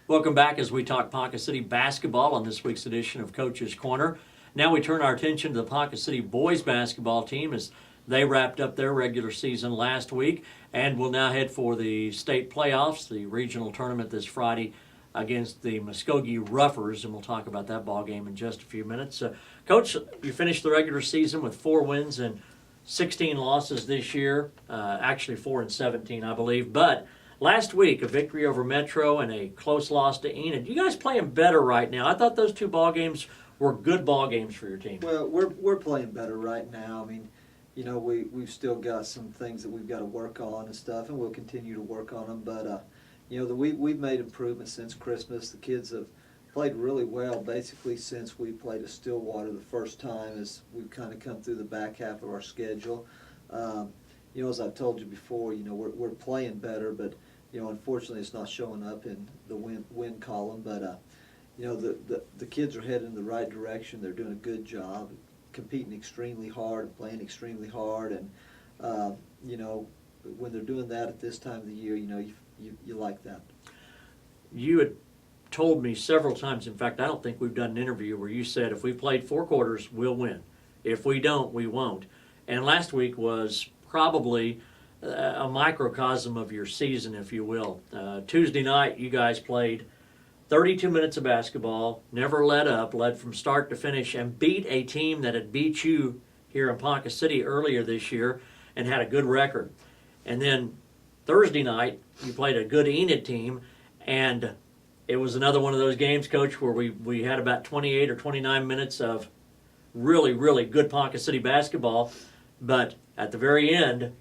Welcome back as we talk Ponca City basketball on this week's edition of Coach's Corner. Now we turn our attention to the Ponca City boys basketball team as they wrapped up their regular season last week and will now head for the state playoffs, the regional tournament this Friday against the Muskogee Roughers, and we'll talk about that ball game in just a few minutes. Coach, you finished the regular season with 4 wins and 16 losses this year, actually 4-17, I believe, but last week, a victory over Metro and a close loss to Enid. You guys playing better right now. I thought those 2 ball games were good ball games for your team. Well, we're playing better right now. I mean, you know, we've still got some things that we've got to work on and stuff, and we'll continue to work on them. But you know, we've made improvements since Christmas. The kids have played really well basically since we played at Stillwater the first time, as we've kind of come through the back half of our schedule. You know, as I've told you before, you know, we're playing better, but you know, unfortunately, it's not showing up in the win column. But you know, the kids are heading in the right direction. They're doing a good job, competing extremely hard and playing extremely hard. And you know, when they're doing that at this time of the year, you know, you like that. You had told me several times, in fact, I don't think we've done an interview where you said if we played 4 quarters, we'll win. If we don't, we won't. And last week was probably a microcosm of your season, if you will. Tuesday night, you guys played 32 minutes of basketball, never let up, led from start to finish, and beat a team that had beat you here in Ponca City earlier this year and had a good record. And then Thursday night, you played a good Enid team, and it was another one of those games, Coach, where we had about 28 or 29 minutes of really, really good Ponca City basketball, but at the very end,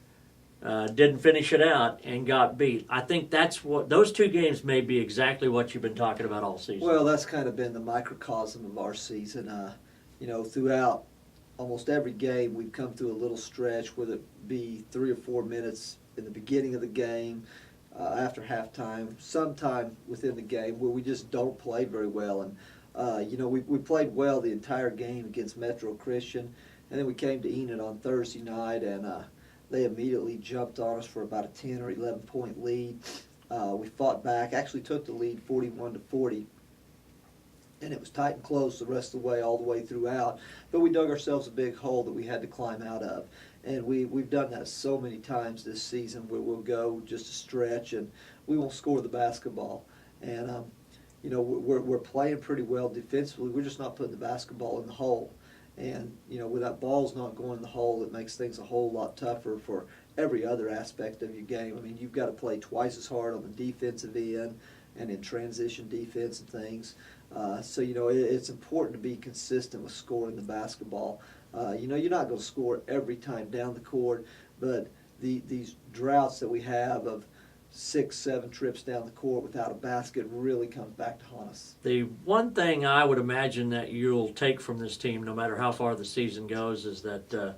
didn't finish it out and got beat. I think that's what those 2 games may be exactly what you've been talking about all season. Well, that's kind of been the microcosm of our season. You know, throughout almost every game, we've come through a little stretch, whether it be 3 or 4 minutes in the beginning of the game, after halftime, sometime within the game, where we just don't play very well. And you know, we played well the entire game against Metro Christian, and then we came to Enid on Thursday night, and they immediately jumped on us for about a 10 or 11 point lead. We fought back, actually took the lead 41-40, and it was tight and close the rest of the way, all the way throughout. But we dug ourselves a big hole that we had to climb out of. And we've done that so many times this season, where we'll go just a stretch and we won't score the basketball. And you know, we're playing pretty well defensively. We're just not putting the basketball in the hole. And, you know, with that ball's not going in the hole, it makes things a whole lot tougher for every other aspect of your game. I mean, you've got to play twice as hard on the defensive end and in transition defense and things. So, you know, it's important to be consistent with scoring the basketball. You know, you're not going to score every time down the court, but these droughts that we have of 6-7 trips down the court without a basket really comes back to haunt us. The one thing I would imagine that you'll take from this team, no matter how far the season goes, is that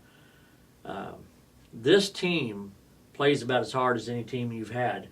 this team plays about as hard as any team you've had.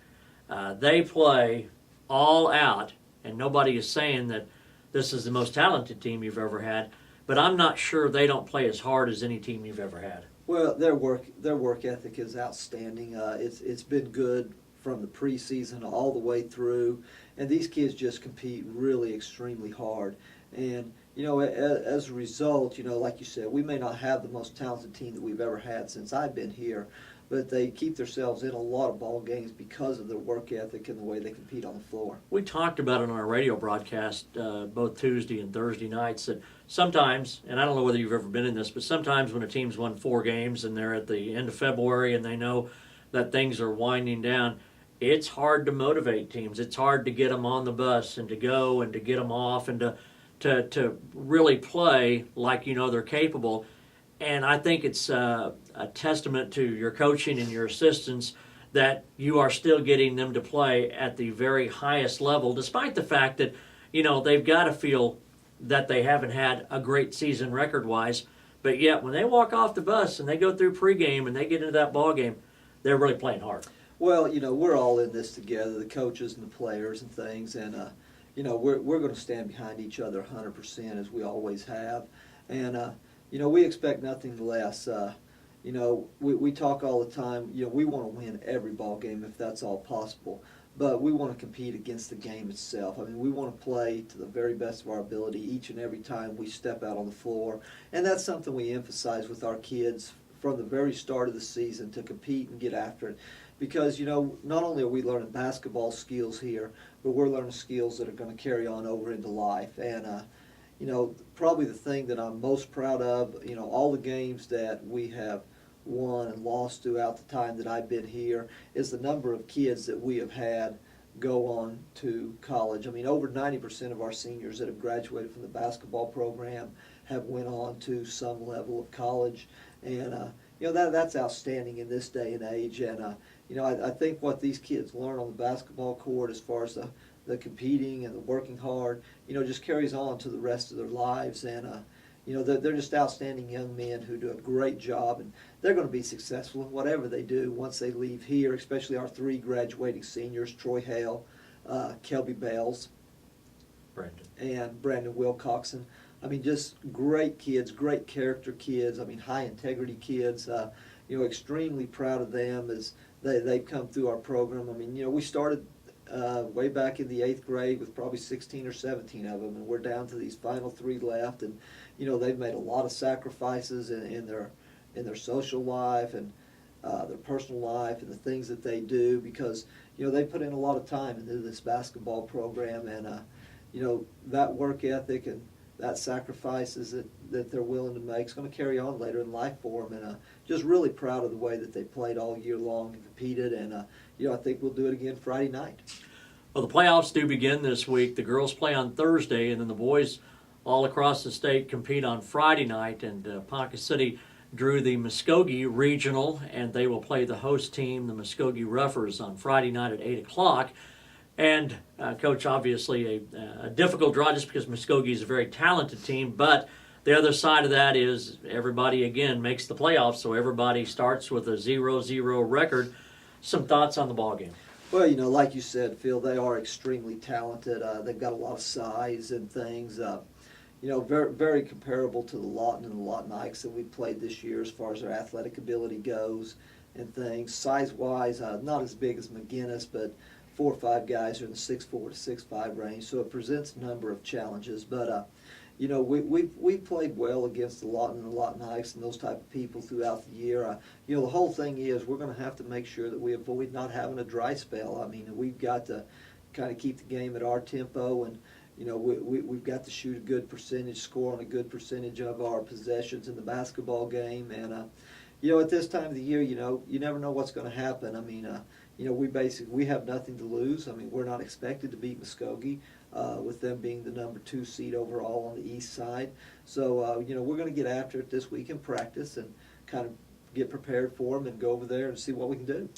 They play all out, and nobody is saying that this is the most talented team you've ever had, but I'm not sure they don't play as hard as any team you've ever had. Well, their work ethic is outstanding. It's been good from the preseason all the way through, and these kids just compete really extremely hard. And you know, as a result, you know, like you said, we may not have the most talented team that we've ever had since I've been here, but they keep themselves in a lot of ball games because of their work ethic and the way they compete on the floor. We talked about it on our radio broadcast both Tuesday and Thursday nights, that sometimes, and I don't know whether you've ever been in this, but sometimes when a team's won 4 games and they're at the end of February and they know that things are winding down, it's hard to motivate teams. It's hard to get them on the bus and to go and to get them off and to really play like you know they're capable. And I think it's a testament to your coaching and your assistants that you are still getting them to play at the very highest level, despite the fact that, you know, they've got to feel that they haven't had a great season record-wise. But yet, when they walk off the bus and they go through pregame and they get into that ball game, they're really playing hard. Well, you know, we're all in this together, the coaches and the players and things, and you know, we're going to stand behind each other 100% as we always have, and you know, we expect nothing less. You know, we talk all the time. You know, we want to win every ball game if that's all possible. but we want to compete against the game itself. I mean, we want to play to the very best of our ability each and every time we step out on the floor, and that's something we emphasize with our kids from the very start of the season, to compete and get after it. Because, not only are we learning basketball skills here, but we're learning skills that are going to carry on over into life. And, probably the thing that I'm most proud of, all the games that we have won and lost throughout the time that I've been here, is the number of kids that we have had go on to college. I mean, over 90% of our seniors that have graduated from the basketball program have went on to some level of college. And, that's outstanding in this day and age. And, I think what these kids learn on the basketball court, as far as the competing and the working hard, just carries on to the rest of their lives. And, they're just outstanding young men who do a great job, and they're going to be successful in whatever they do once they leave here, especially our 3 graduating seniors, Troy Hale, Kelby Bales, and Brandon Wilcoxon. I mean, just great kids, great character kids. I mean, high integrity kids. Extremely proud of them as they've come through our program. I mean, we started way back in the 8th grade with probably 16 or 17 of them, and we're down to these final 3 left. And they've made a lot of sacrifices in their social life and their personal life and the things that they do, because they put in a lot of time into this basketball program. And that work ethic and that sacrifices that they're willing to make is going to carry on later in life for them. And just really proud of the way that they played all year long and competed. And I think we'll do it again Friday night. Well, the playoffs do begin this week. The girls play on Thursday, and then the boys all across the state compete on Friday night. And Ponca City drew the Muskogee Regional, and they will play the host team, the Muskogee Roughers, on Friday night at 8 o'clock. And, Coach, obviously a difficult draw just because Muskogee is a very talented team. But the other side of that is everybody, again, makes the playoffs, so everybody starts with a 0-0 record. Some thoughts on the ballgame? Well, like you said, Phil, they are extremely talented. They've got a lot of size and things. Very, very comparable to the Lawton and the Lawton Ikes that we played this year as far as their athletic ability goes and things. Size-wise, not as big as McGinnis, but 4 or 5 guys are in the 6'4" to 6'5" range, so it presents a number of challenges. But we played well against the Lawton and the Lawton Ikes and those type of people throughout the year. The whole thing is we're going to have to make sure that we avoid not having a dry spell. I mean, we've got to kind of keep the game at our tempo, and we've got to shoot a good percentage, score on a good percentage of our possessions in the basketball game. And at this time of the year, you never know what's going to happen. I mean, we have nothing to lose. I mean, we're not expected to beat Muskogee, with them being the number 2 seed overall on the east side. So, we're going to get after it this week in practice and kind of get prepared for them and go over there and see what we can do.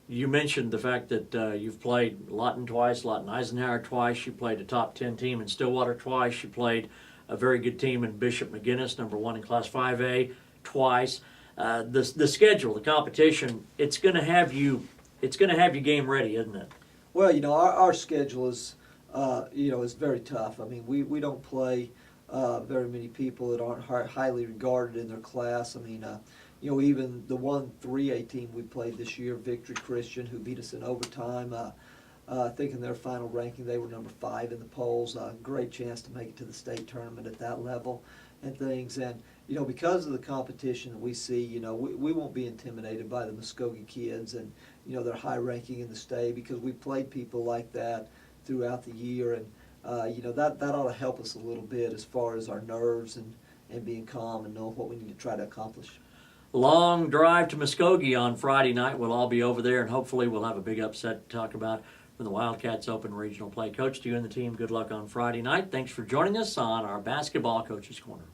You mentioned the fact that you've played Lawton twice, Lawton Eisenhower twice. You played a top 10 team in Stillwater twice. You played a very good team in Bishop McGinnis, number 1 in Class 5A, twice. The schedule, the competition, it's going to have you game ready, isn't it? Well, our schedule is is very tough. I mean, we don't play very many people that aren't highly regarded in their class. I mean, even the 1 3A team we played this year, Victory Christian, who beat us in overtime. I think in their final ranking they were number 5 in the polls. Great chance to make it to the state tournament at that level and things. And because of the competition that we see, we won't be intimidated by the Muskogee kids and their high ranking in the state, because we played people like that throughout the year. And that ought to help us a little bit as far as our nerves and being calm and knowing what we need to try to accomplish. Long drive to Muskogee on Friday night. We'll all be over there, and hopefully we'll have a big upset to talk about from the Wildcats Open Regional Play. Coach, to you and the team, good luck on Friday night. Thanks for joining us on our Basketball Coaches Corner.